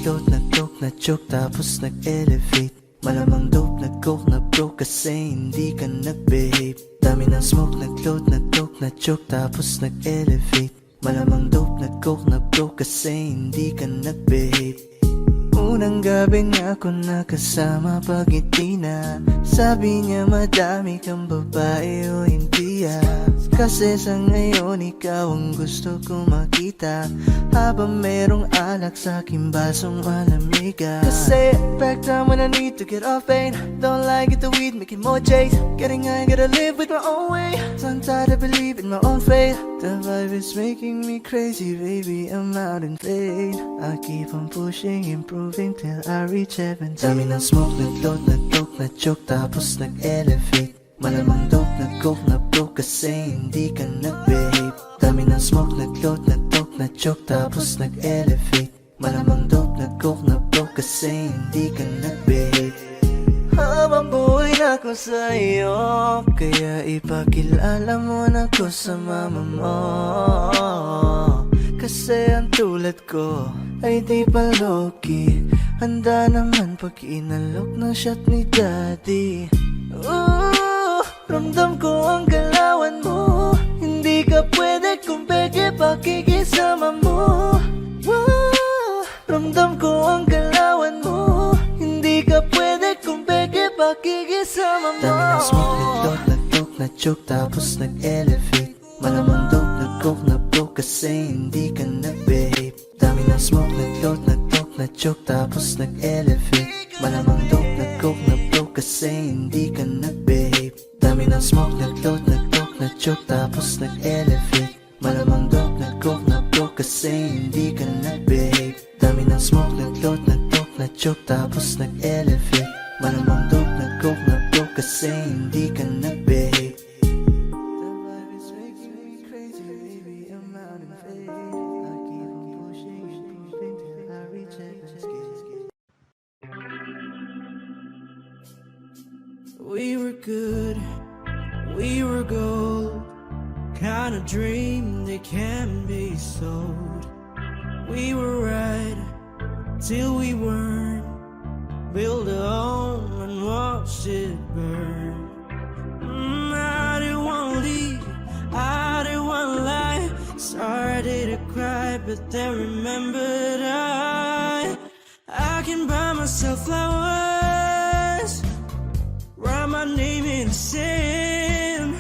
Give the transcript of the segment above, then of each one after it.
nag-float, nag-coke, na-choke, tapos nag-elevate. Malamang dope, nag-coke, na-broke kasi hindi ka nag-behave. Dami ng smoke, nag-float, nag-coke, na-choke, tapos nag-elevate. Malamang dope, nag-coke, na-broke kasi hindi ka nag-behave. Unang gabi niya ako nakasama pag ngiti na. Sabi niya madami kang babae o hindi Kasi sa ngayon ikaw ang gusto kong makita. Habang merong alak sa aking basong malamig Kasi back time when I need to get off pain. Don't like it the weed, making more chase. Getting high, gotta live with my own way. So I'm tired of believing my own fate. The vibe is making me crazy, baby, I'm out in vain. I keep on pushing, improving till I reach heaven. Dami ng smoke, nag-float, nag-coke, na-choke, tapos nag-elevate. Malamang dope, nag-coke, na-broke kasi hindi ka nag-behave. Dami ng smoke, nag-float, nag-coke, na-choke, tapos nag-elevate. Malamang dope, nag-coke, na-broke kasi hindi ka nag-behave. Habang buhay na ako sa'yo, kaya ipakilala mo na ko sa mama mo. Kasi ang tulad ko ay di pa low-key. Handa naman pag inalok ng shot ni daddy. Ramdam ko ang galawan mo. Hindi ka pwede kung peke pakikisama mo. Ramdam ko ang galawan mo. Hindi ka pwede kung peke pakikisama mo. Dami ng smoke, nag-float, nag-coke, na-choke, tapos nag-elevate. Malamang dope, nag-coke, na-broke kasi hindi ka nag-behave. Dami ng smoke, nag-float, nag-coke, na-choke, tapos nag-elevate. Malamang dope, nag-coke, na-broke kasi hindi ka nag-behave. Dami ng smoke, nag-float, nag-coke, na-choke, tapos nag-elevate. Malamang dope, nag-coke, na-broke kasi hindi ka nag-behave. Dami ng smoke, nag-float, nag-coke, na-choke, tapos nag-elevate. Malamang dope, nag-coke, na-broke kasi hindi ka nag-behave. The vibe is making me crazy, baby, I'm out in vain. I keep on pushing, improving till I reach heaven's gate. We were good, we were gold. Kind of dream that can be sold. We were right till we weren't. Build a home and watch it burn. I didn't wanna leave, I didn't wanna lie. Started to cry, but then remembered I can buy myself flowers, write my name in the sand,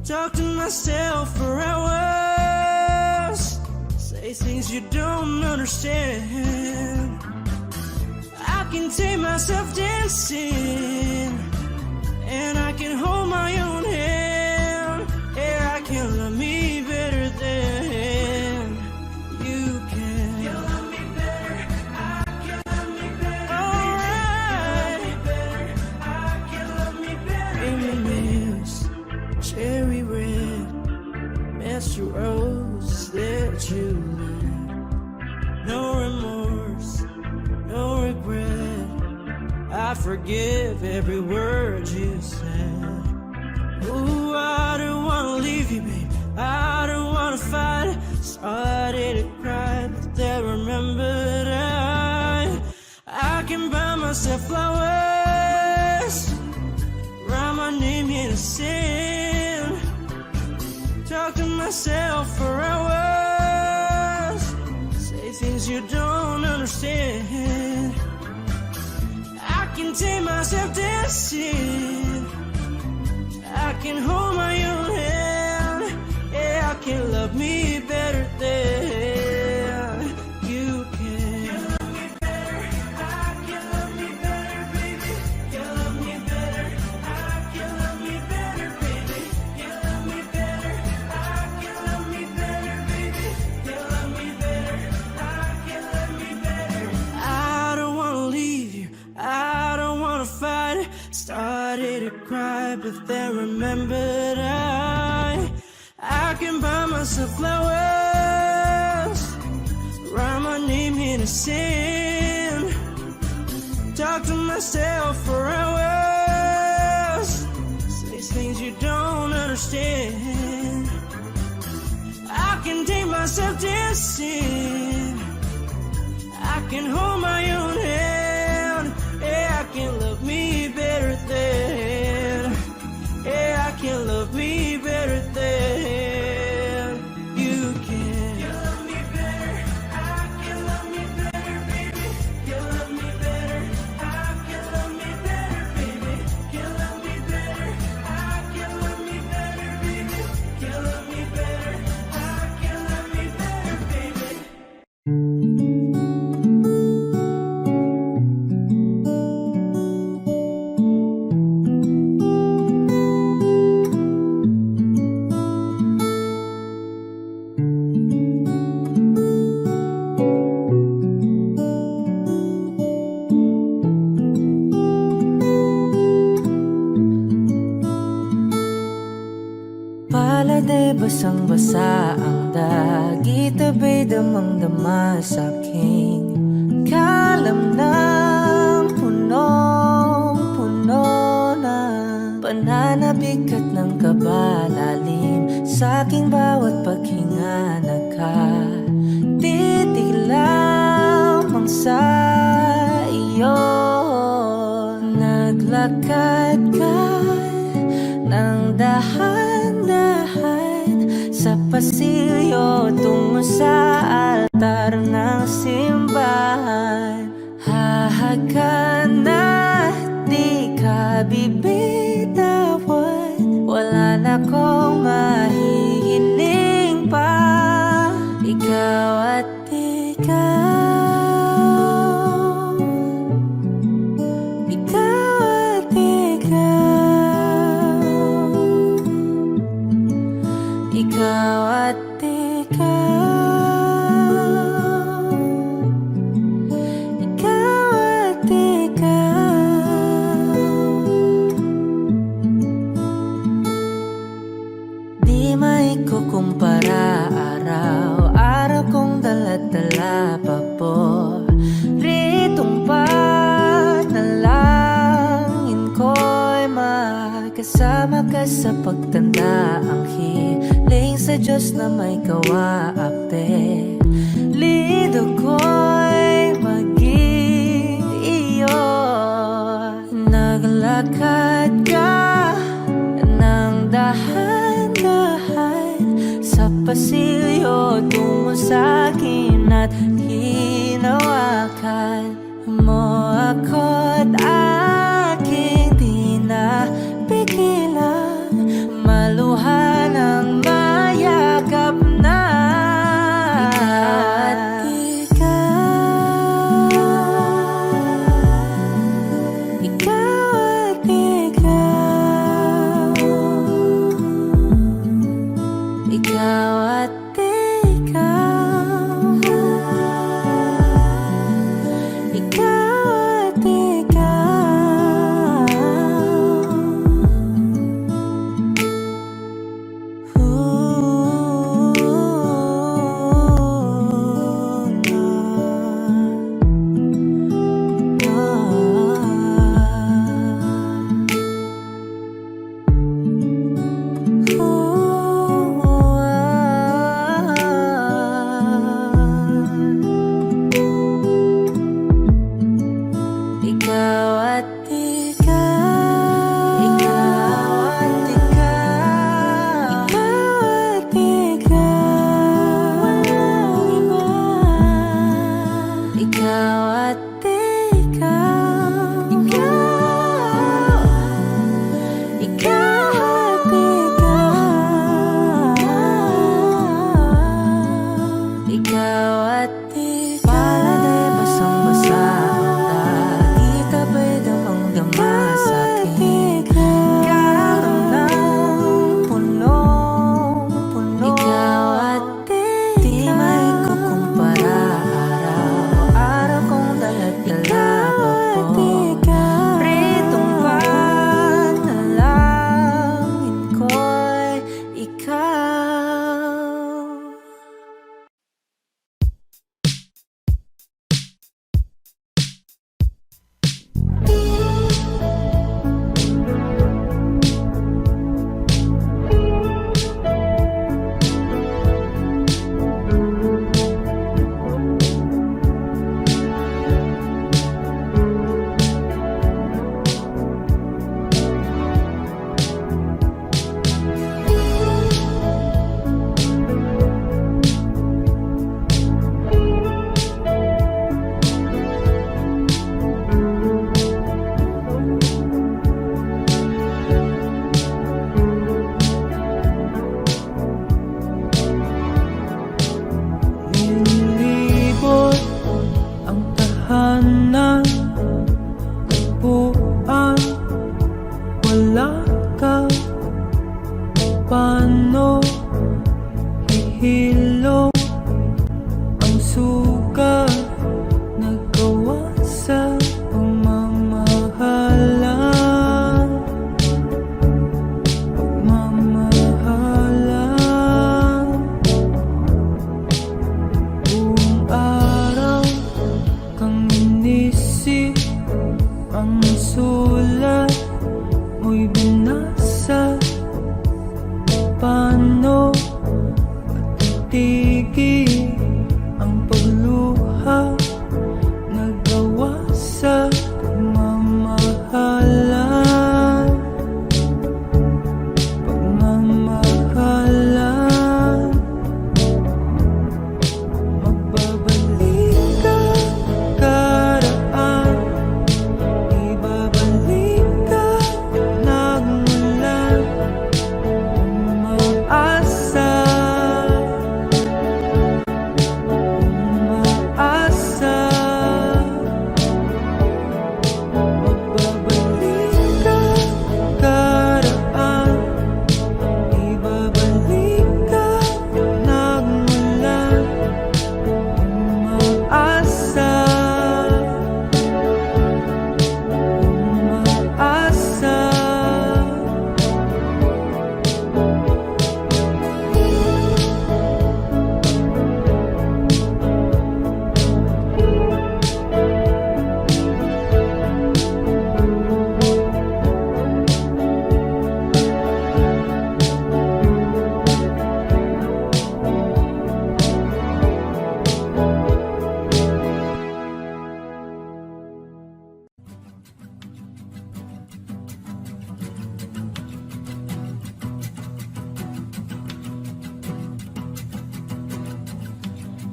talk to myself for hours, say things you don't understand. I can take myself dancing, and I can hold my own hand. Yeah, I can love me better than you can. You love me better, I can love me better. Alright, I can love me better. Reminisce, cherry red, Mr. Rose that you left. No remorse, no regret. I forgive every word you said. Ooh, I don't wanna leave you, babe, I don't wanna fight. Started to cry, but then remembered I can buy myself flowers, write my name in the sand, talk to myself for hours, say things you don't understand. I can take myself dancing, I can hold my own hand. Yeah, I can love me better than you can. You love me better, I can love me better, baby. You love me better, I can love me better, baby. You love me better, I can love me better, baby. You love me better, I can love me better. I don't wanna leave you, I don't wanna fight. Started to cry, but then remembered I can buy myself flowers, write my name in the sand, talk to myself for hours, say things you don't understand. I can take myself dancing, I can hold my own hand. Yeah, I can love me better than. Yeah, I can love me better than you can. You love me better. I can love me better, baby. You love me better. I can love me better, baby. You love me better. I can love me better, baby. You love me better. I can love me better, baby. Pala'y basang-basa ang dagit, abay damang-dama sa'king kalam ng punong-puno na pananabik at ng kabalalim sa'king bawat paghinga nakatitig lamang sa iyo. Naglakad ka ng dahan-dahan sa pasilyo tungo sa altar ng simbahan. Hahagan at di ka bibitawan, wala na kong mahihiling pa. Ikaw at ikaw, ikaw at ikaw, ikaw at ikaw, ikaw at ikaw. Di maikukumpara araw-araw kong dala-dala pa po ritong panalangin ko'y makasama ka sa pagtanda. Ang hiling sa Diyos na may kawaape, lido ko'y maging iyo. Naglakad ka ng dahan-dahan sa pasilyo tungo sa'kin at hinawakan mo ako't aking di na pigilan, maluhan ang mayakap na. Ikaw at ikaw, ikaw at ikaw, ikaw at ikaw, ikaw at ikaw. sinisi ang sulat mo'y binasa. Paano matitigil ang pagluha? Nagawa sa pagmamahalan, pagmamahalan. Magbabalik ka karaan, ibabalik ka nagmula. Umaasa, umaasa. Magbabalik ka karaan, ibabalik ka nagmula. Umaasa, umaasa.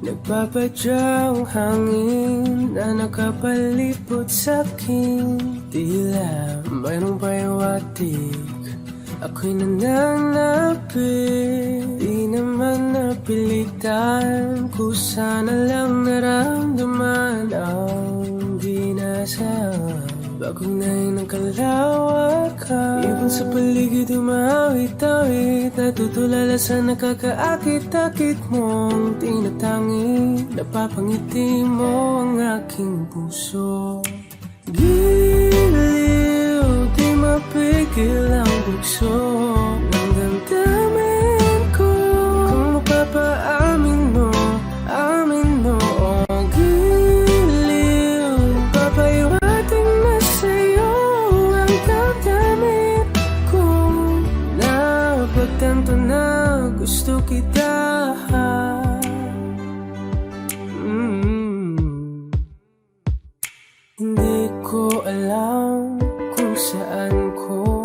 Nagpapadyang hangin na nakapalipot sa'king tila mayroong payawatig. Ako'y nananapit, di naman napilitan. Kusa na lang naramdaman ang dinasal. Bagong nain ng kalawakan, ibon sa paligid umawit-awit. Natutulala sa nakakaakit-akit mong tinatangi. Napapangiti mo ang aking puso. Giliw, di mapigil ang bugso ng damdamin ko. Kung mapapaamin mo, amin mo. Oh, giliw, papahiwating na sa'yo ang damdamin ko. Napagtanto na gusto kita. Hindi ko alam kung saan ko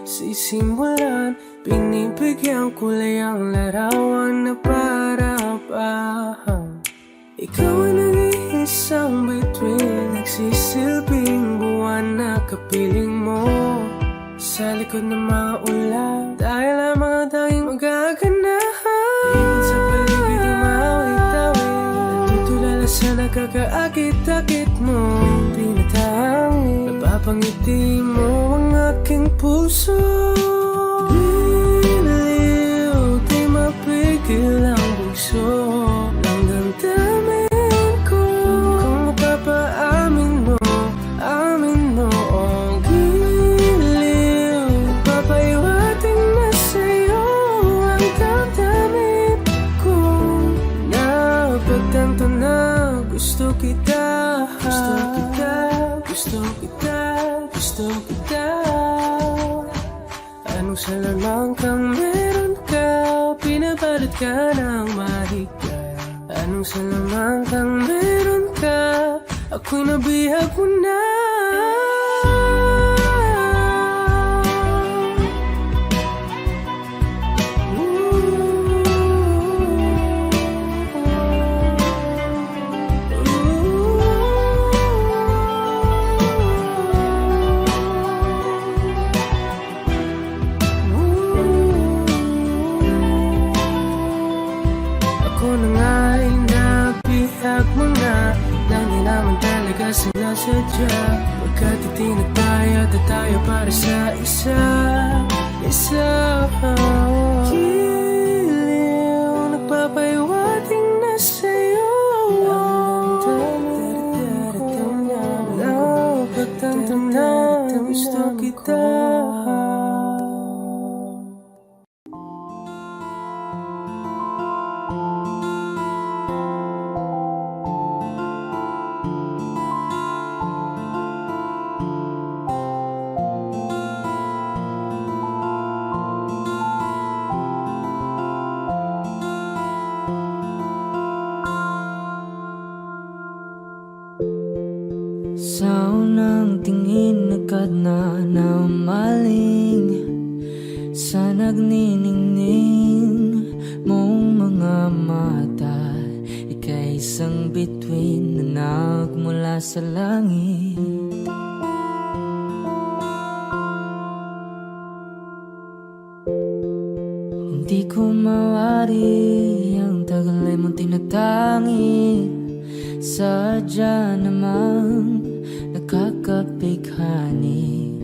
sisimulan. Binibigyan ko lang ang larawan na para-parahan. Ikaw ang nag-iisang bituin, nagsisilbing buwan na kapiling mo. Sa likod ng mga ulan, dahil lamang ang tanging magaganahan. Ibon sa paligid umawit-awit, natutulala sa nakakaakit-akit mo. Pinatangi, napapangiti mo ang aking puso. Giliw, di mapigil ang bugso ng damdamin ko. Kung mapapaamin mo, amin mo. Oh, giliw, papahiwating na sa'yo ang damdamin ko. Napagtanto na gusto kita. Gusto kita, gusto kita, gusto kita. Anong salamang kang meron ka, pinabalot ka ng mahigpit. Anong salamang kang meron ka, ako'y nabihag mo na. Ako na nga'y nabihag mo na, nang di naman talaga sinasadya. Pagkat itinataya at tayo para sa isa. Giliw, nagpapahiwating na sa'yo ang damdamin ko. Napagtanto na gusto kita. Sa unang tingin agad na naumaling sa nagniningning mong mga mata. Ika'y isang bituin na nagmula sa langit. Hindi ko mawari ang tagal ay mong tinatangi. Sadya namang nakakapighani.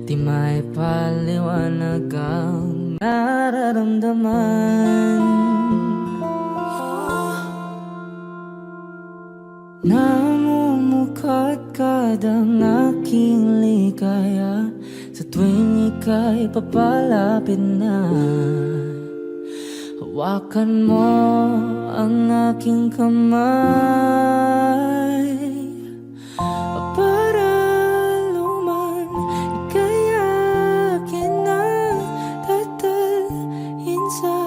Di may paliwanag ang nararamdaman. Namumukadkad ang aking ligaya sa tuwing ika'y papalapit na. Hawakan mo ang aking kamay para luman ika'y akin na tatalhin sa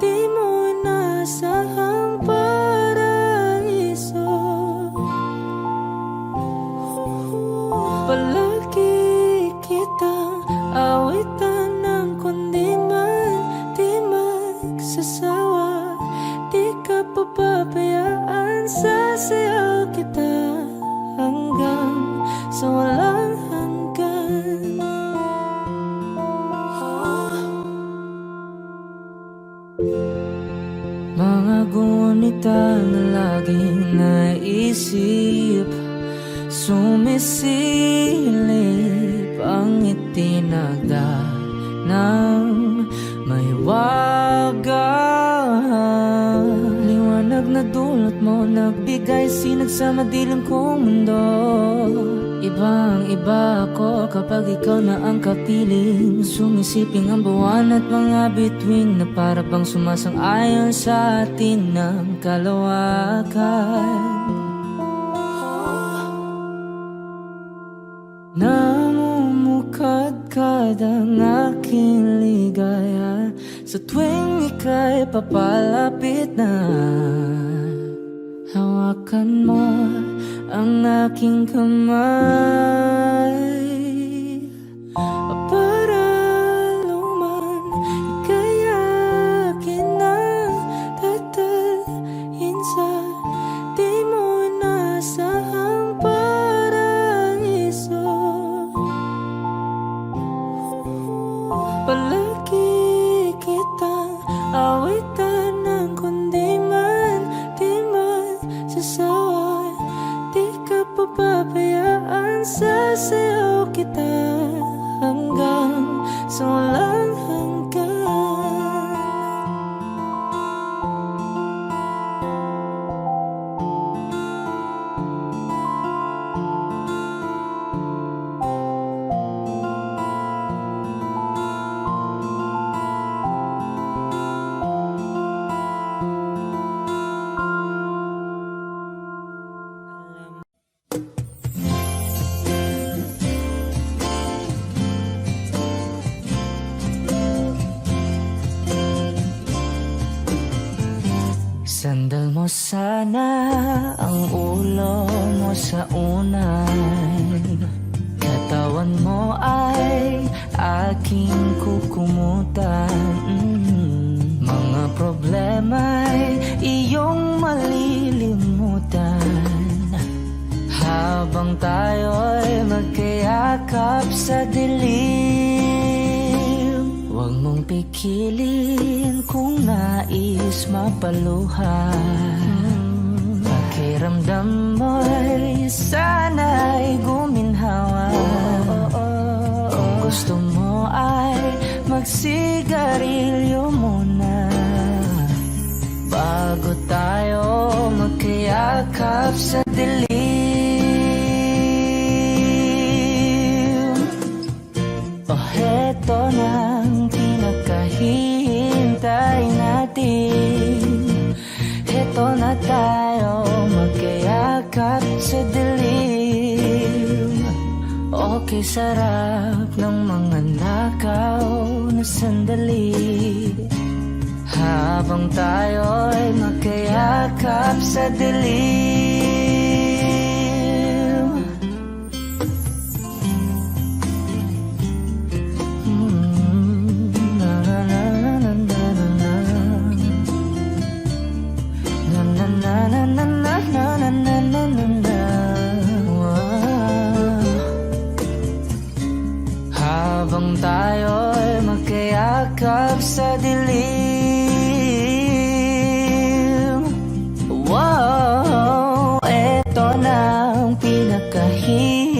di mo inasahang paraiso. Palagi kitang awitan ng kundi man di magsasawa. Di ka papabayaan, sasayaw kita hanggang sa walang hanggan. Mga gunita na laging naisip, sumisilip ang itinagda ng mahiwaga. Liwanag na dulot mo, nagbigay sinag sa madilim kong mundo. Ibang iba ako kapag ikaw na ang kapiling. Sumisiping ang buwan at mga bituin na para bang sumasang-ayon sa atin ng kalawakan. Namumukadkad ang aking ligaya sa tuwing ika'y papalapit na. Hawakan mo ang aking kamay para luman ika'y akin na tatalhin sa di mo inasahang paraiso. Palagi kitang awitan ng kundi man di magsasawa. Di ka papabayaan, sasayaw kita hanggang sa walang hanggan. Sandal mo sana ang ulo mo sa unay. Katawan mo ay aking kukumutan. Mga problema'y iyong malilimutan habang tayo'y magkayakap sa dilim. Huwag mong pikilin kung nais mapaluhan. Pakiramdam mo'y sana'y guminhawa. Kung gusto mo ay magsigarilyo muna bago tayo magkayakap sa dilim. Heto na ang pinakahihintay natin. Heto na tayo magkayakap sa dilim. Okay, sarap ng mga nakaw na sandali habang tayo'y magkayakap sa dilim.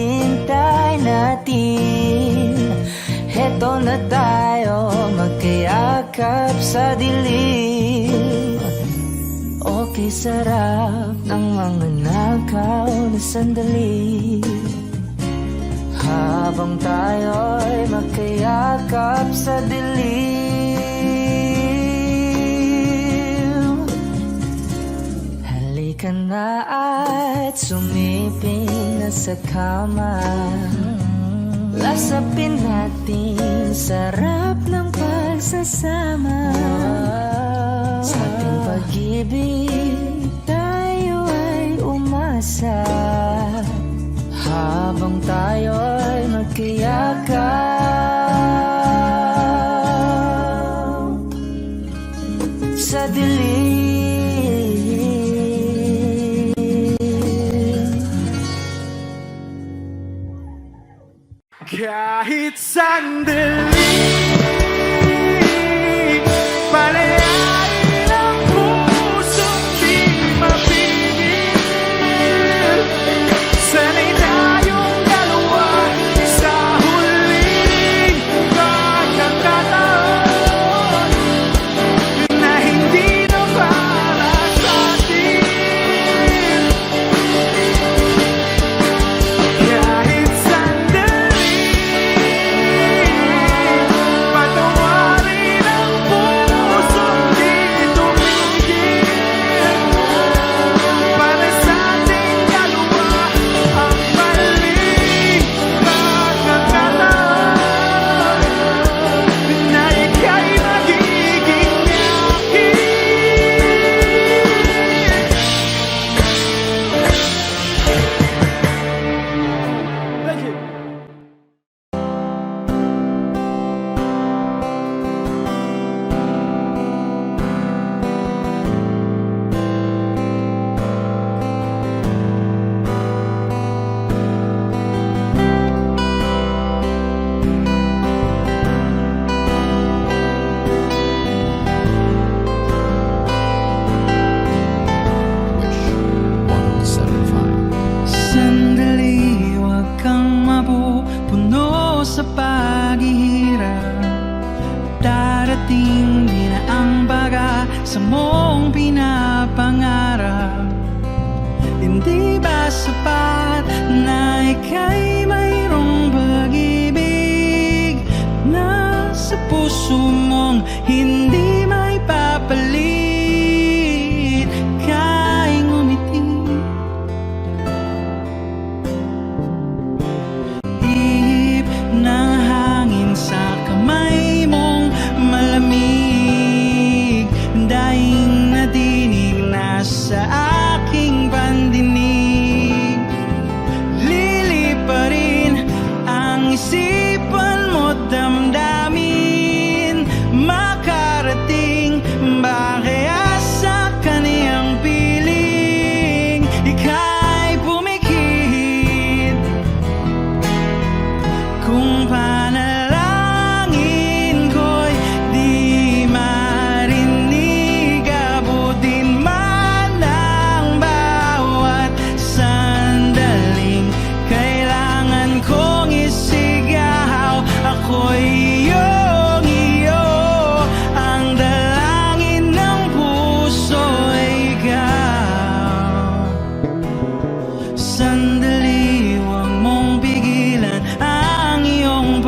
hinihintay natin? Heto na tayo, magkayakap sa dilim. Okay, sarap ng mga nakaw na sandali, habang tayo'y magkayakap sa dilim. Halika na at sumiping na sa kama, lasapin natin sarap ng pagsasama. Sa ating pag-ibig tayo ay umasa, habang tayo'y magkayakap sa dilim. Kahit sandali, palayain ang puso't di mapigil. Sana'y tayong dalawa sa huling pagkakataon na hindi na para sa atin. Kahit sandali, patawarin ang puso't di tumigil. Para sa ating dalawa ang maling pagkakataon na ika'y magiging akin. Thank you. Sandali, huwag kang mapupuno sa paghihirap. Darating din ang baga sa mong pinapangarap. Hindi ba sapat na ika'y mayroong pag-ibig na sa puso mong hindi may papalit? Kaya ngumiti, ihip ng hangin sa kamay mong malamig, daing nadinig na sa aking pandinig. Liliparin ang isipan mo, damdamin, makarating ba kaya sa kaniyang piling? Ika'y pumikit kung panalangin ko'y di marinig. Abutin man ang bawat sandaling kailangan kong isigaw. Ako'y iyong iyo, ang dalangin ng puso ay ikaw. Sandali, huwag mong pigilan ang iyong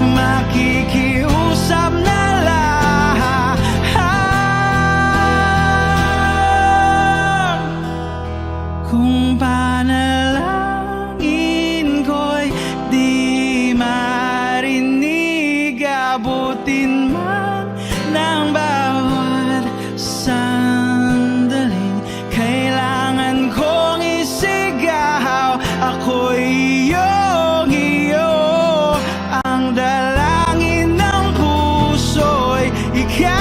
makikiusap na lang. Kung panalangin ko'y di marinig, abutin man ng bawat sandaling kailangan kong isigaw. Ako'y iyong iyo, ang dalangin ng puso'y ikaw.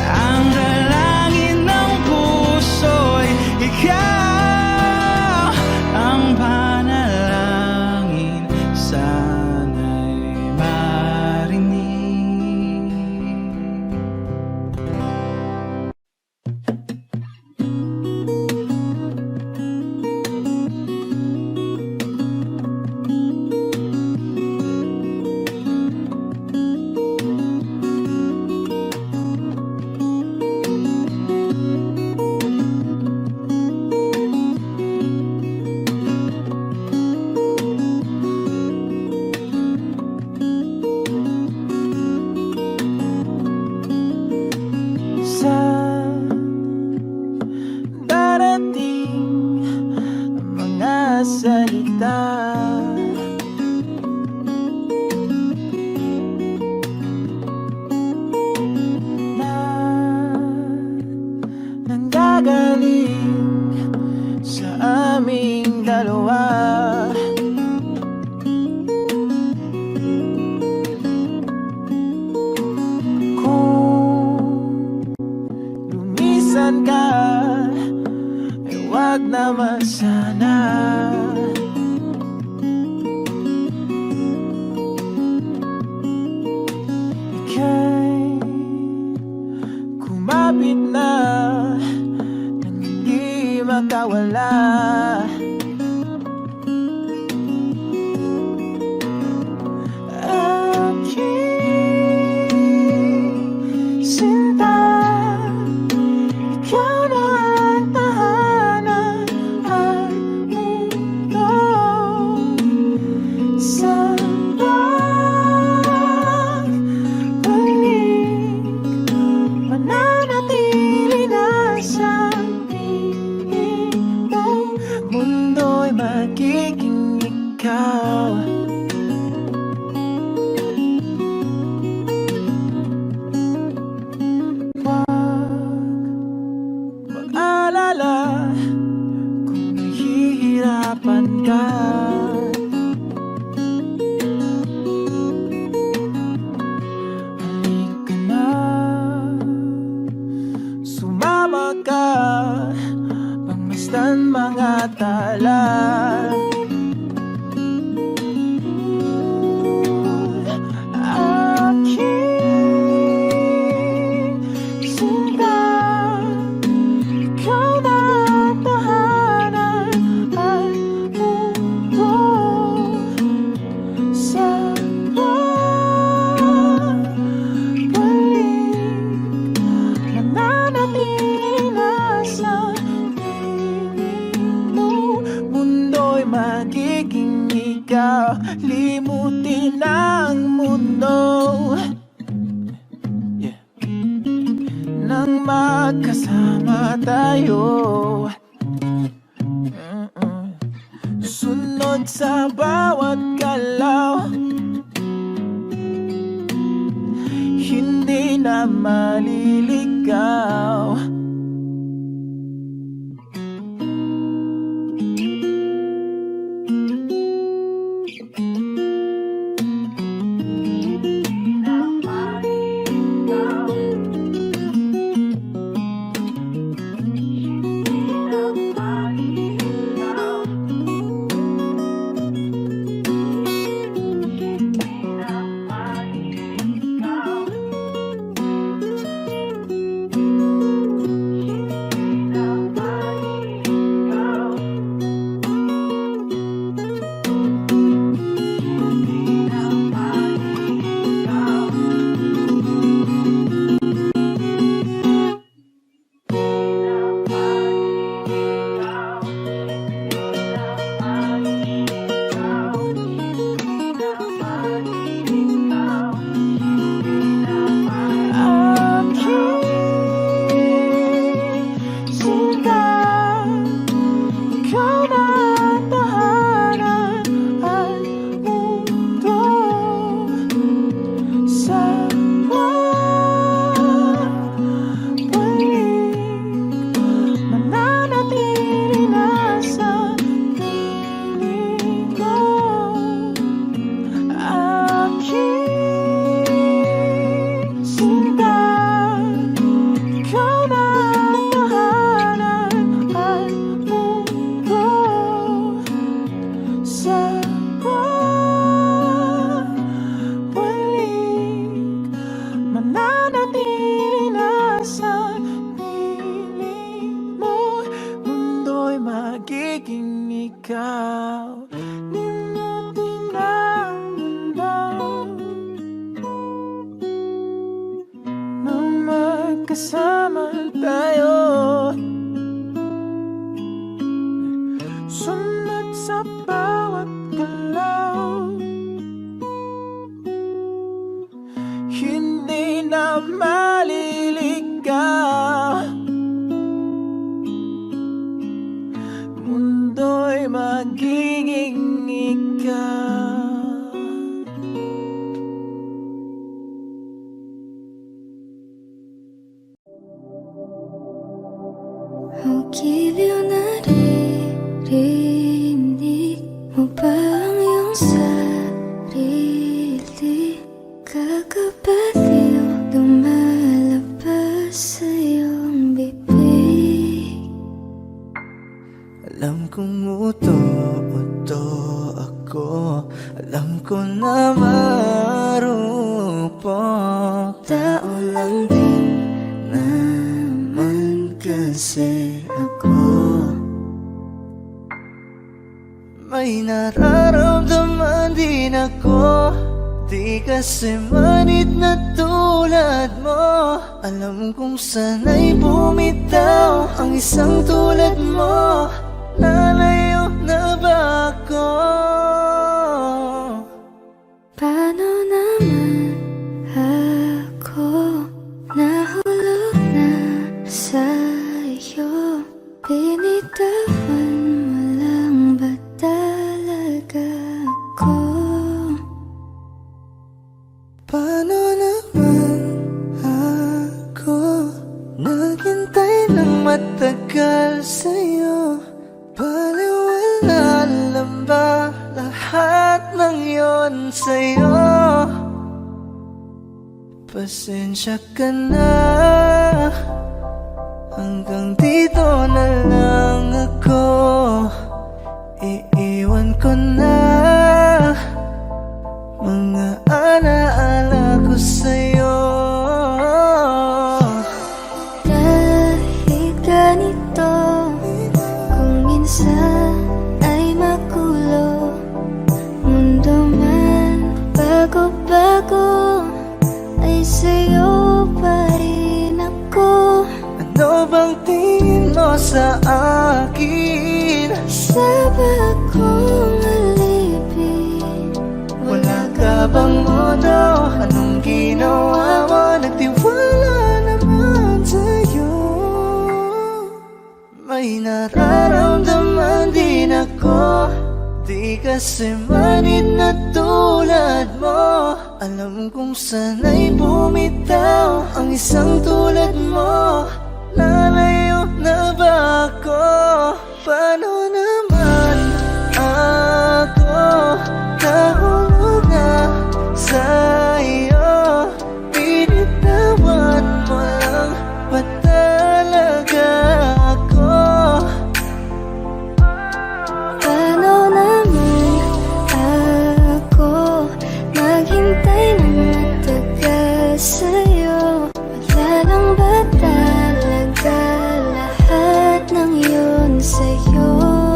Ang dalangin ng puso'y ikaw, ang panalangin sana'y marinig. Sa darating mga salita, na nanggagaling sa aming dalawa. Kung lumisan ka, ay wag naman sana. Ika'y kumapit na nang hindi makawala. Aking sinta, ikaw na ang tahanan at mundo. Sa pagbalik, mananatili na sa piling mo. Mundo'y magiging ikaw. Mag-alala kung nahihirapan ka. Halika na, sumama ka, pangmasdan mga tala. Aking sinta, ikaw na ang tahanan at mundo. Sa pagbalik, mananatili na sa piling mo. Mundo'y magiging ikaw, limutin ang mundo. Nang magkasama tayo, sunod sa bawat galaw, hindi na maliligaw. araw di mo tinamdaman na magkasama tayo. Sunod sa bawat galaw, hindi na maliligaw. Mundo'y magiging ikaw. Ang giliw na naririnig mo ba ang iyong sarili? Kakabaliw lumalabas sa iyong bibig. Alam kong uto-uto ako, alam ko na marupok. Tao lang din naman kasi ako. May nararamdaman din ako, di kasi manid na tulad mo. Alam kong sana'y bumitaw ang isang tulad mo. Lalayo na ba ako? Paano naman ako nahulog na sa'yo? Binitawan mo lang ba talaga ako? Paano naman ako naghintay ng matagal sa'yo? Baliwala lang ba lahat ng yon sa'yo? Pasensya ka na, hanggang dito na lang ako. Iiwan ko na mga alaala ko sa'yo. Dahil ganito, kung minsan ay magulo, mundo man bago-bago, ay sa'yo pa rin ako. Ano bang tingin mo sa akin? Saba kong alipin, Wala ka bang modo? Anong ginawa mo? Nagtiwala naman sa'yo. May nararamdaman din ako, di kasi manid na tulad mo. Alam kong sana'y bumitaw ang isang tulad mo. Lalayo na ba ako? Paano naman ako nahulog na sa'yo? Binitawan mo lang ba talaga ako? paano naman ako naghintay ng matagal sa'yo? Wala lang ba talaga lahat ng yun sa'yo?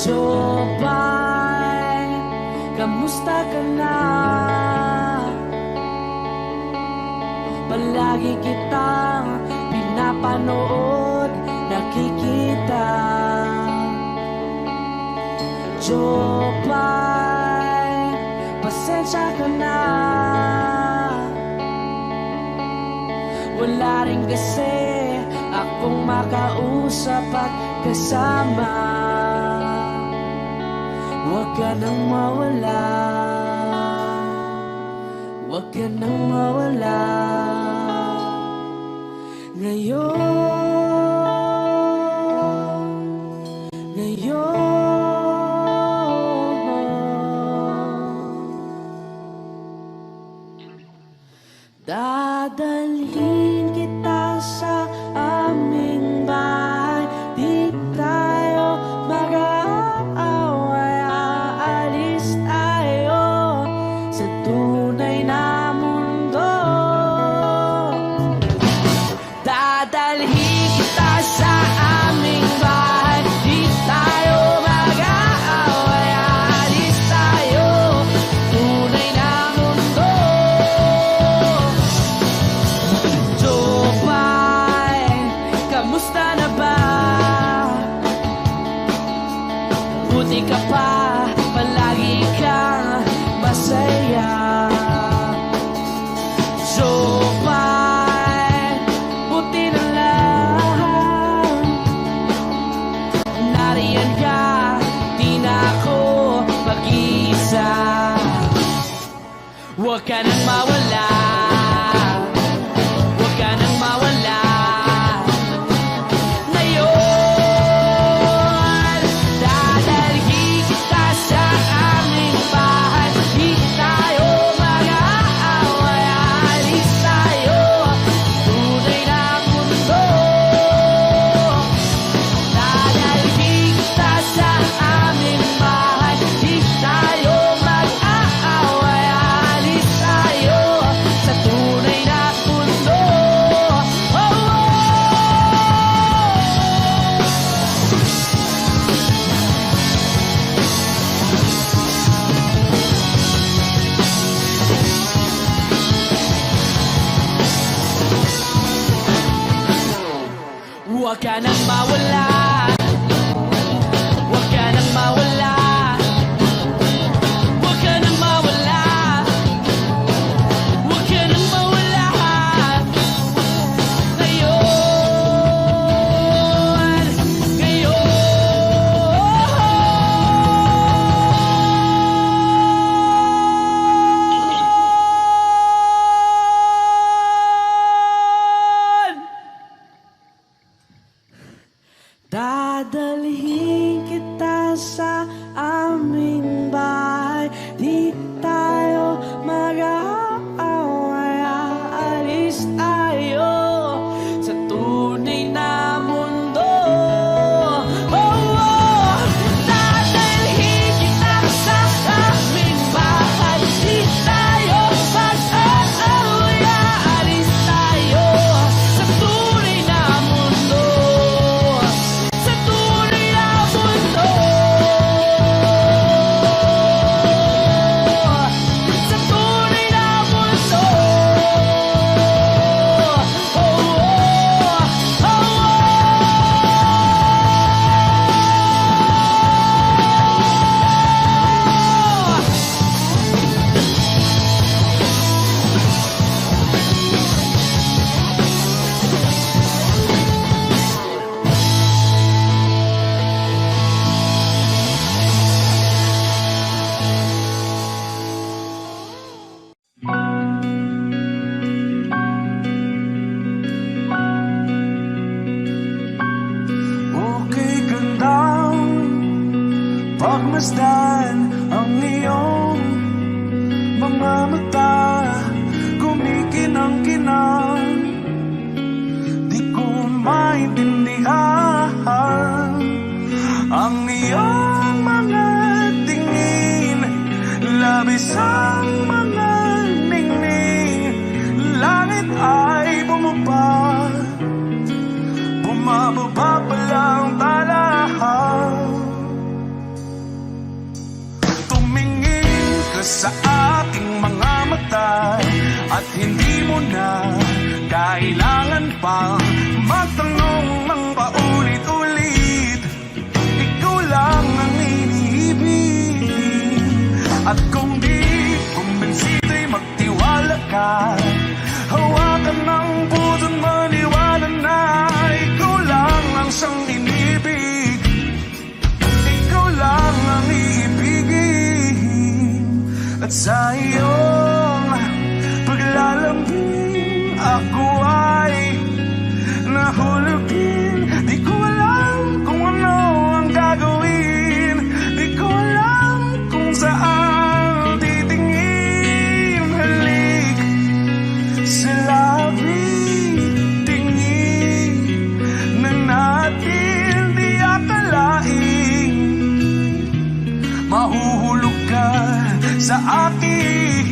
Jopay, kamusta ka na? Palagi kitang pinapanood, nakikita. Jopay, pasensya ka na. Wala rin kasi akong makausap at kasama. Huwag ka nang mawala, huwag ka nang mawala. Dadalhin kita sa aming bahay, di tayo mag-aaway, aalis tayo sa tunay na mundo. Dadalhin kita sa aming bahay, di tayo mag-aaway, aalis tayo tunay na mundo. Jopay, kamusta na ba? Buti ka pa, palagi kang masaya. Jopay, buti na lang nariyan ka, di na ako mag-iisa. Huwag ka nang mawala, huwag ka nang mawala. Ngayon, dadalhin kita sa aming bahay, di tayo mag-aaway, aalis tayo tunay na mundo. Dadalhin kita sa aming bahay, di tayo mag-aaway, aalis tayo sa tunay na mundo. Oh, oh. Huwag ka nang mawala, huwag ka nang mawala, huwag ka nang mawala, huwag ka nang mawala. Ngayon, dadalhin kita sa aming bahay, di tayo mag-aaway, aalis tayo sa tunay na mundo. Oh, oh. Dadalhin kita sa aming bahay, di tayo mag-aaway, aalis tayo sa tunay na mundo. Sa tunay na mundo. Sa tunay na mundo. Oh, oh, oh, Okay gandang pagmasdan ang iyong mga mata, kumikinang-kinang. Di ko maintindihan ang iyong mga tingin, labis ang mga ningning. Langit ay bumaba, bumababa pa lang tala. sa aking mga mata at hindi mo na kailangan pang magtanong ng paulit-ulit. Ikaw lang ang iniibig at kung di kumbensito'y magtiwala ka. Hawakan ng puso't maniwala na ikaw lang ang siyang inibig. Ikaw lang ang iibigin. At sa iyong paglalambing ako ay nahulugin. Di ko alam kung ano ang gagawin. Di ko alam kung saan titingin. Halik sa labi, tingin na natin di akalain. Mahuhulog ka sa akin.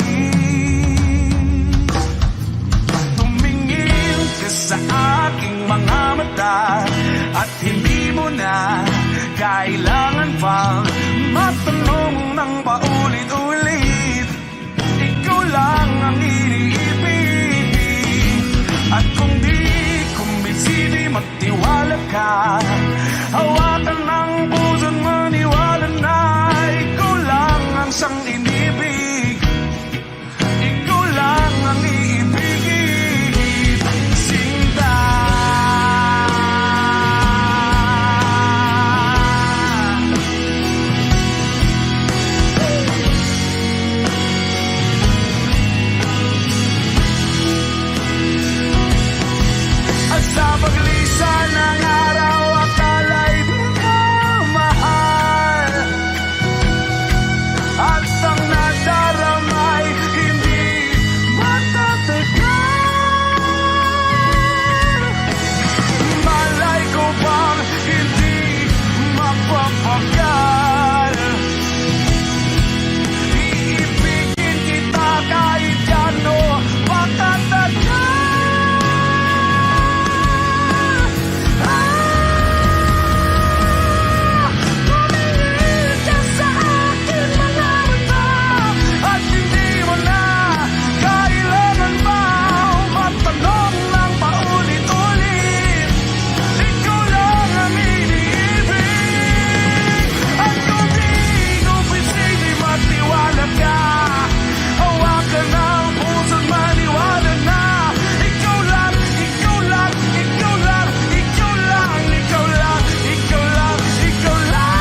Tumingin ka sa aking mga mata at hindi mo na kailangan pang matanong ng paulit-ulit. Ikaw lang ang iniibig at kung di kumbensito'y magtiwala ka. Hawakan ng puso't maniwala na ikaw lang ang siyang inibig. Ikaw lang ang iibigin. Sinta. At sa paglisan ng araw akala'y di ka mahal. At ang nadaramay hindi matatagal. Malay ko bang hindi mapapagal. Iibigin kita kahit gano makatagal. Tumingin ka sa akin mga mata at hindi mo na kailangan pa matanong ng paulit-ulit. Ikaw lang ang iniibig at kung di kumbensito'y magtiwala ka. Hawakan ng puso't maniwala na ikaw lang, ikaw lang, ikaw lang, ikaw lang, ikaw lang, ikaw lang, ikaw lang.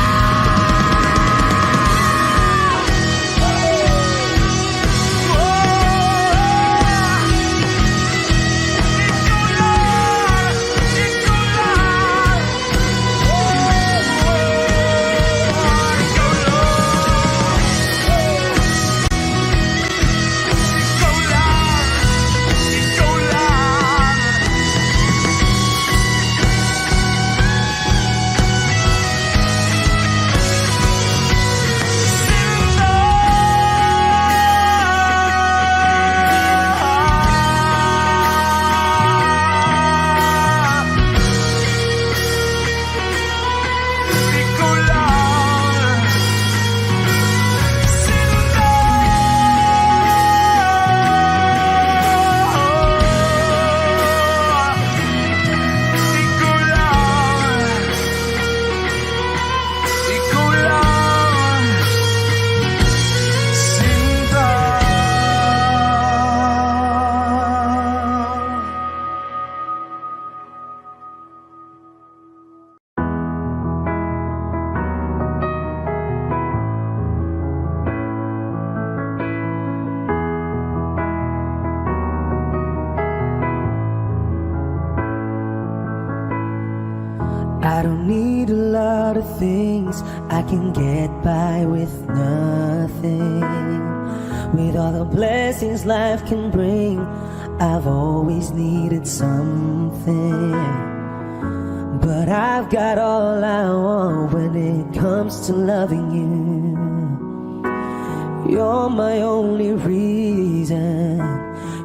I don't need a lot of things, I can get by with nothing. With all the blessings life can bring, I've always needed something. But I've got all I want when it comes to loving you. You're my only reason,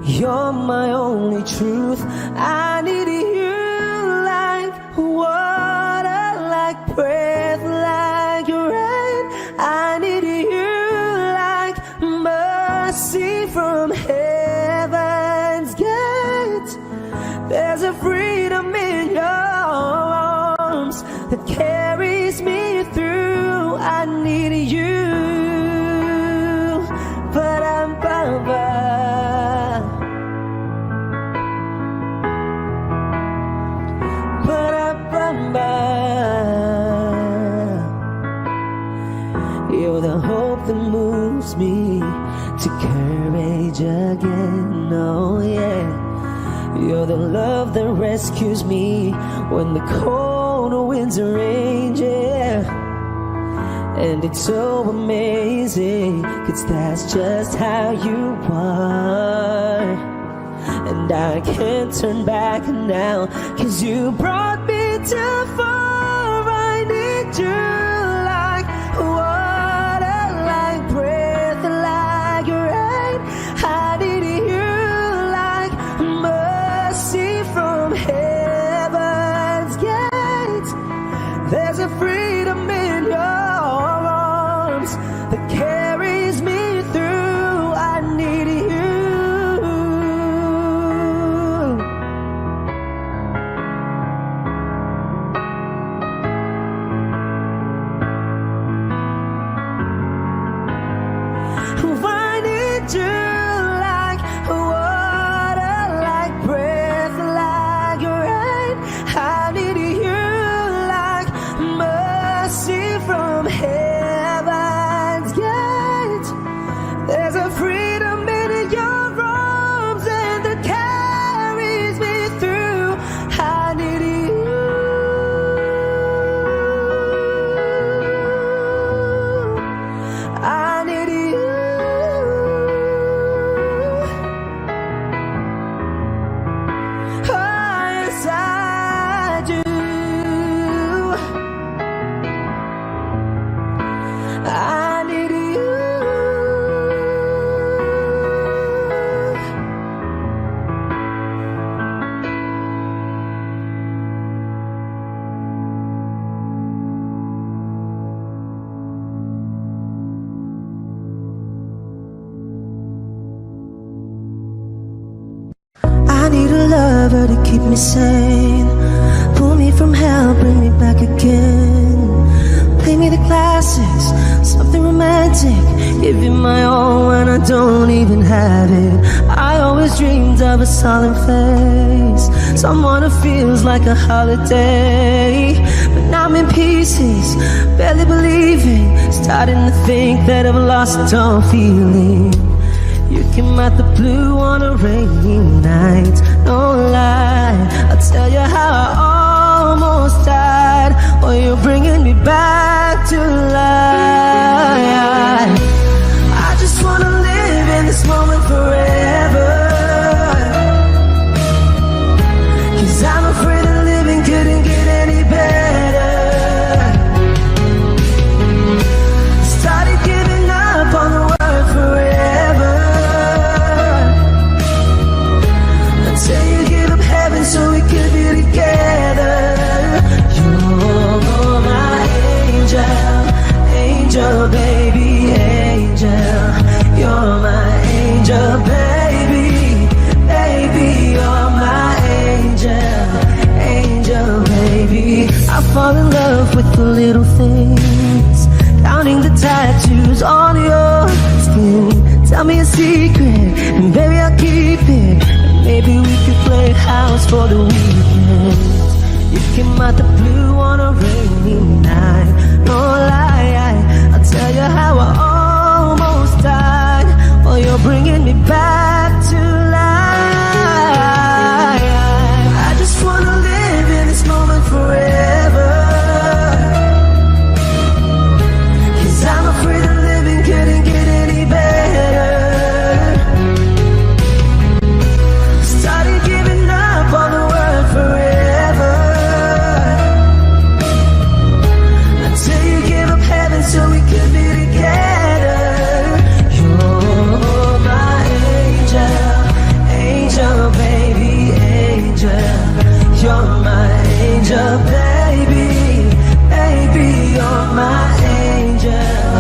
you're my only truth. I need you like water, like breath, like rain. I need you like birth. There's a freedom in your arms that carries me through. I need you. Ba-dum-ba-ba. Ba-dum-ba-ba. You're the hope that moves me to courage again. Oh yeah. You're the love that rescues me when the cold winds are raging. And it's so amazing, 'cause that's just how you are. And I can't turn back now, 'cause you brought me too far. I need you like water, like breath, like rain. I need you like mercy from heaven's gate. There's a freedom in your arms that carries me through. I need you. I need you like water, like breath, like rain. I need you like mercy from heaven's gate. There's a freedom in your arms and that carries me through. I need you. I need you. Oh, yes, I do. I need you. I need a lover to keep me sane. Pull me from hell, bring me back again. Play me the classics, something romantic. Give you my all when I don't even have it. I always dreamed of a solemn face, someone who feels like a holiday. But now I'm in pieces, barely believing, starting to think that I've lost all feeling. You came out the blue on a rainy night, no lie. I'll tell you how I almost died. Oh, you're bringing me back to life. I just wanna live in this moment forever, 'cause I'm afraid of living couldn't get any better. Started giving up on the word forever, until you give up heaven so we could be together. You're my angel, angel baby, angel. You're my angel baby, baby. You're my angel, angel baby. I fall in love with the little things, counting the tattoos on your skin. Tell me a secret, and baby I'll keep it. And maybe we could play house for the weekend. You came out the blue on a rainy night, no lie. I'll tell you how I almost died. Oh, you're bringing me back to life. I just wanna live in this moment forever, 'cause I'm afraid of living couldn't get any better. Started giving up on the word forever, until you give up heaven so we could be together. You're my angel, angel baby, angel. You're my angel baby, baby. You're my angel,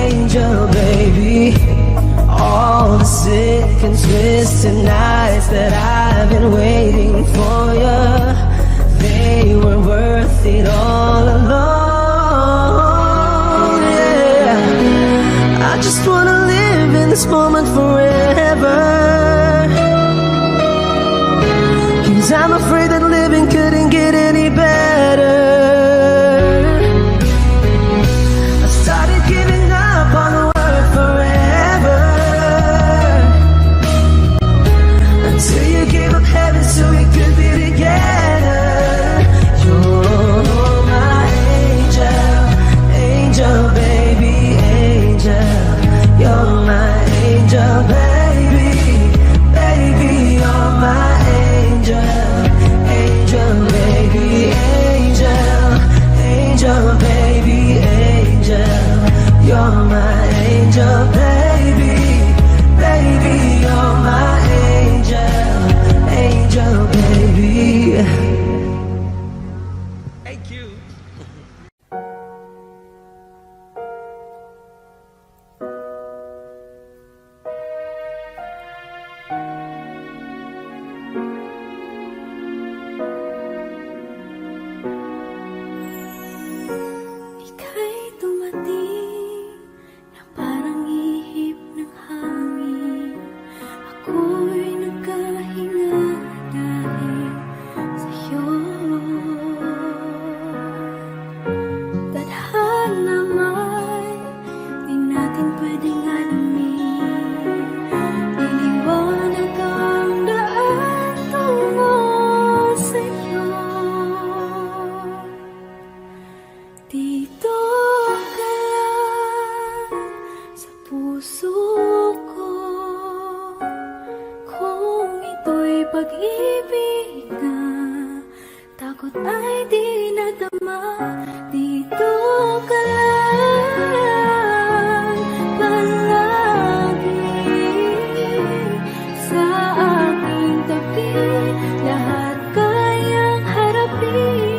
angel baby. All the sick and twisted nights that I've been waiting for you 'cause I'm afraid that living couldn't get any better. I started giving up on the word forever, until you gave up heaven so we could be together. You're my angel, angel baby, angel. You're my angel baby, baby, you're my angel, angel baby, angel, angel baby, angel. You're my angel baby, baby, you're my angel, angel baby. Thank you. Ika'y dumating na parang ihip ng hangin. Ako'y nagkahinga dahil sa'yo. Tadhana may di natin pwedeng alamin. Iniwanag ang daan tungo sa'yo. Dito ka lang sa puso ko. Kung ito'y pag-ibig na, takot ay di nadama. Dito ka lang palagi sa aking tabi. Lahat kayang harapin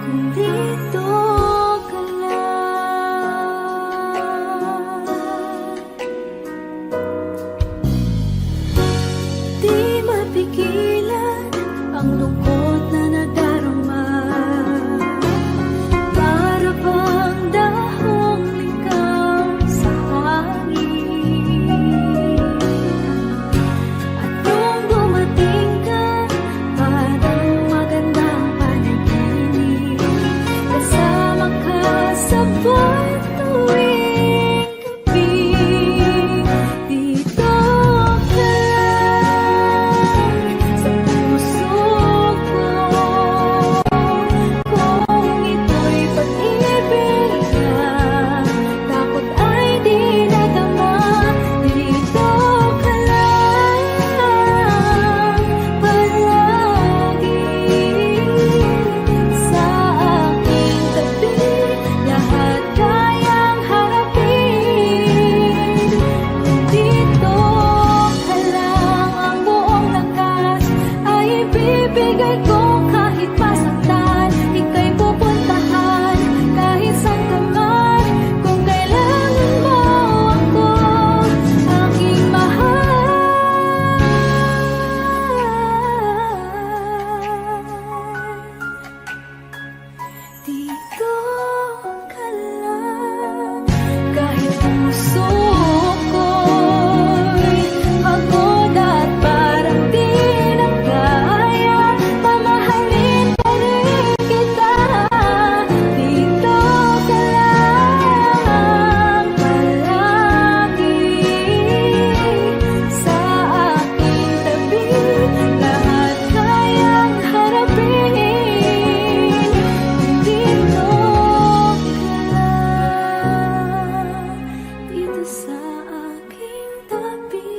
kung dito ka lang. Di mapigilan ang lungkot na nadarama. Para bang dahong likaw sa hangin. At nung dumating ka, parang magandang panaginip. Kasama ka sa buwan tuwing gabi. Dito ka lang sa puso ko. Kung ito'y pag-ibig na, takot ay di nadama. Dito ka lang palagi sa aking tabi. Lahat kayang harapin kung dito ka lang. Ang buong lakas ay ibibigay ko kahit masaktan. Ika'y pupuntahan kahit saan ka man. Kung kailangan mo ako, aking mahal. Dito ka lang kahit puso ko'y pagod at parang di na kaya. Mamahalin pa rin kita. Dito ka lang palagi sa aking tabi. Lahat kayang harapin kung dito ka lang. Dito sa aking tabi.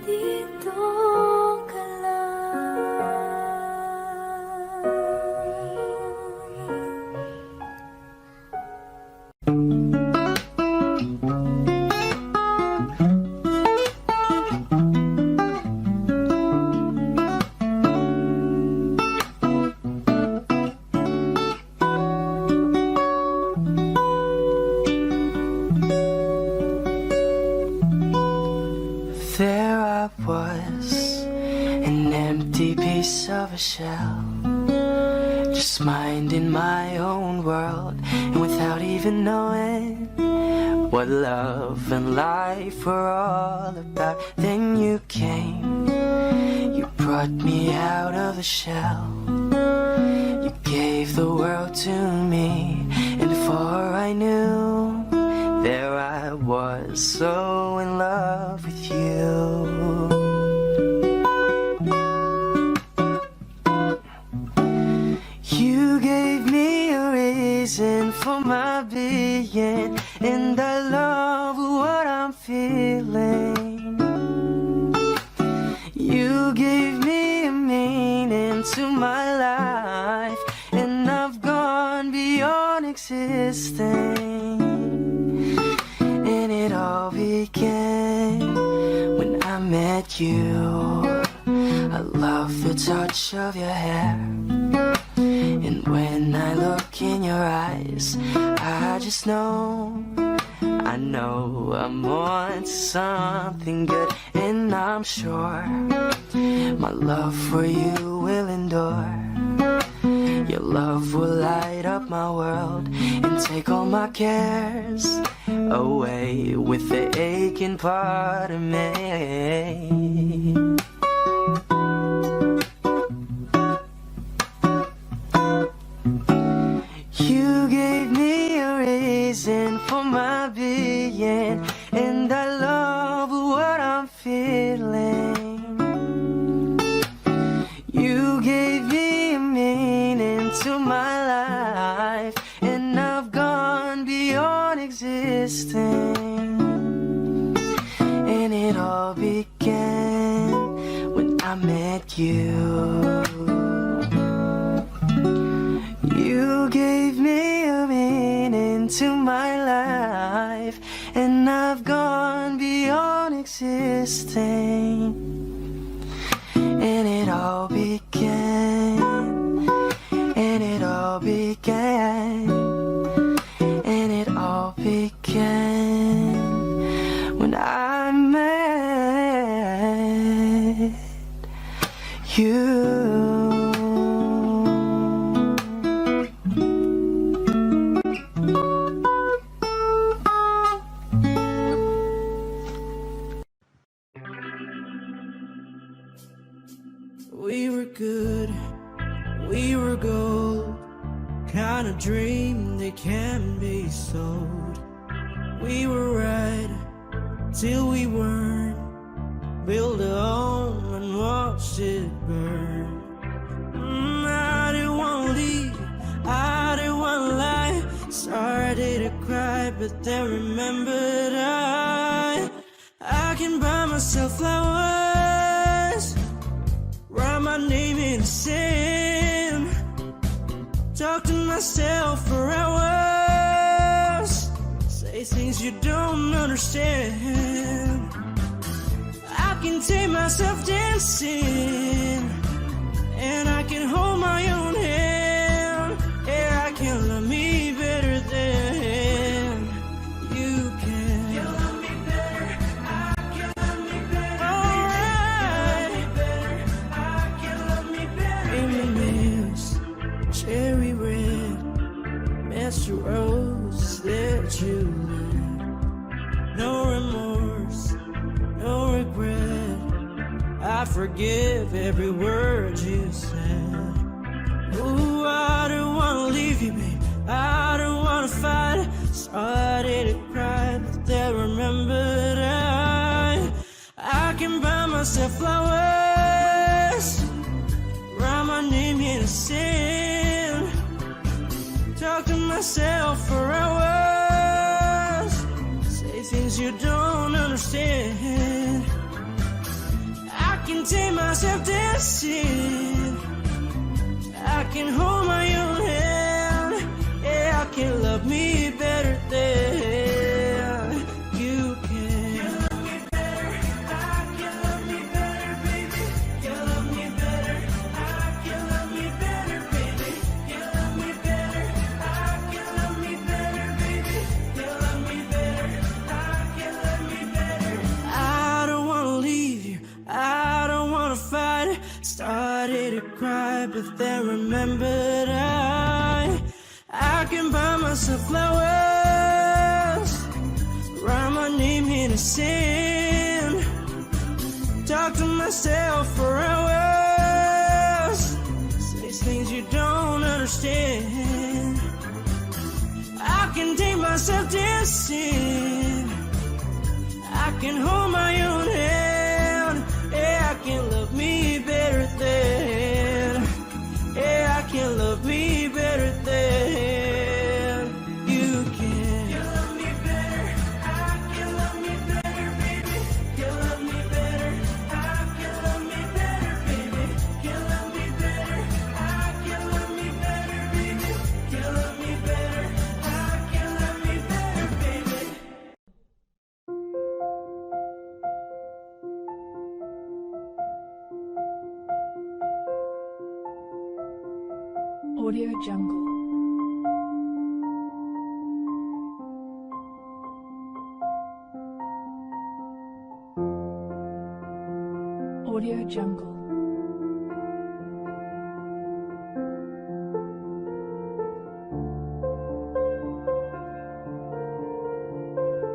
Dito ka lang. There I was, an empty piece of a shell, just minding my own world, and without even knowing what love and life were all about. Then you came, you brought me out of the shell. You gave the world to me, and before I knew, there I was, so in love with you. You gave me a reason for my being, and I love what I'm feeling. You gave me a meaning to my life, and I've gone beyond existing. And it all began when I met you. I love the touch of your hair, and when I look in your eyes, I just know, I know I'm on to something good. And I'm sure my love for you will endure. Your love will light up my world and take all my cares away with the aching part of me. You gave me a reason for my being, and I love what I'm feeling. You gave me a meaning to my life, and I've gone beyond existing. And it all began when I met you. You gave me a meaning to my life, and I've gone beyond existing. And it all began, and it all began, and it all began when I met you. We were good, we were gold, kind of dream that can be sold. We were right till we weren't, build a home and watch it burn. I didn't want to leave, I didn't want to lie, started to cry, but then remembered I can buy myself flowers, write my name in the sand, talk to myself for hours, say things you don't understand. I can take myself dancing, and I can hold my own hand. Yeah, I can love me better than you can. You love me better, I can love me better. Alright, I can love me better. M&M's, cherry red, Master Rose that you left. No remorse, no regret, I forgive every word you said. Ooh, I don't wanna leave you, babe, I don't wanna fight. Started to cry, but then remembered I can buy myself flowers, write my name in the sand, talk to myself for hours, say things you don't understand. I can take myself dancing, I can hold my own hand. Yeah, I can love me better than you can. You love me better, I can love me better, baby. You love me better, I can love me better, baby. You love me better, I can love me better, baby. You love me better, I can love me better. I don't wanna leave you, I don't wanna fight. Started to cry, but then remembered I can buy myself flowers, sin. Talk to myself for hours. Say things you don't understand. I can take myself dancing. I can hold my own hand. Yeah, I can love me better than. Yeah, I can love me better than you can. You love me better. I can love me better, baby. You love me better. I can love me better, baby. You love me better. I can love me better, baby. You love me better. I can love me better, baby. Audio Jungle. Audio Jungle.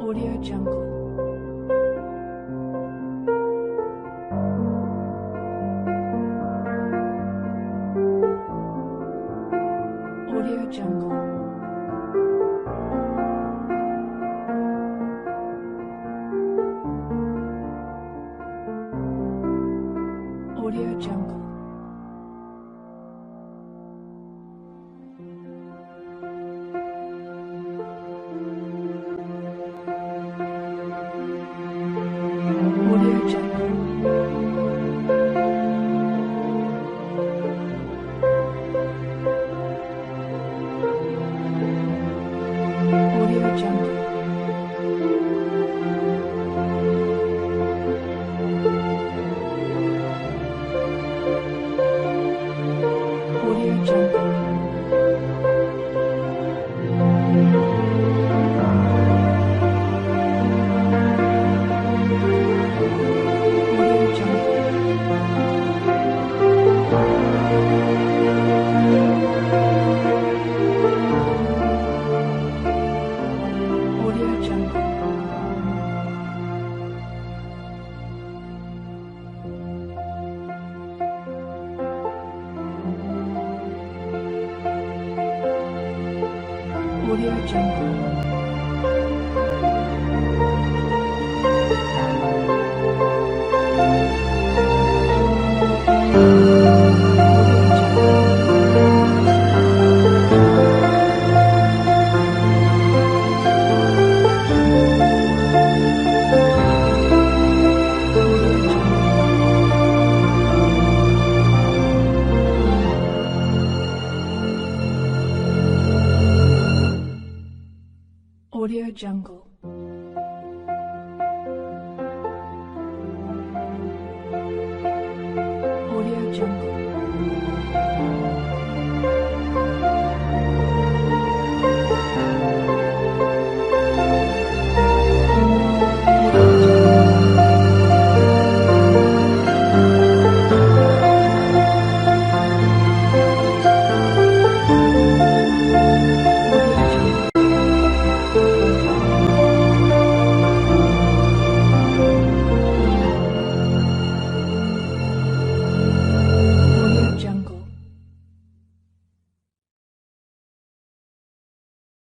Audio Jungle. Audio Jungle. Audio Jungle. Audio Jungle. Audio Jungle. Audio Jungle. Audio Jungle. Audio Jungle. Audio Jungle. Audio Jungle. Audio Jungle.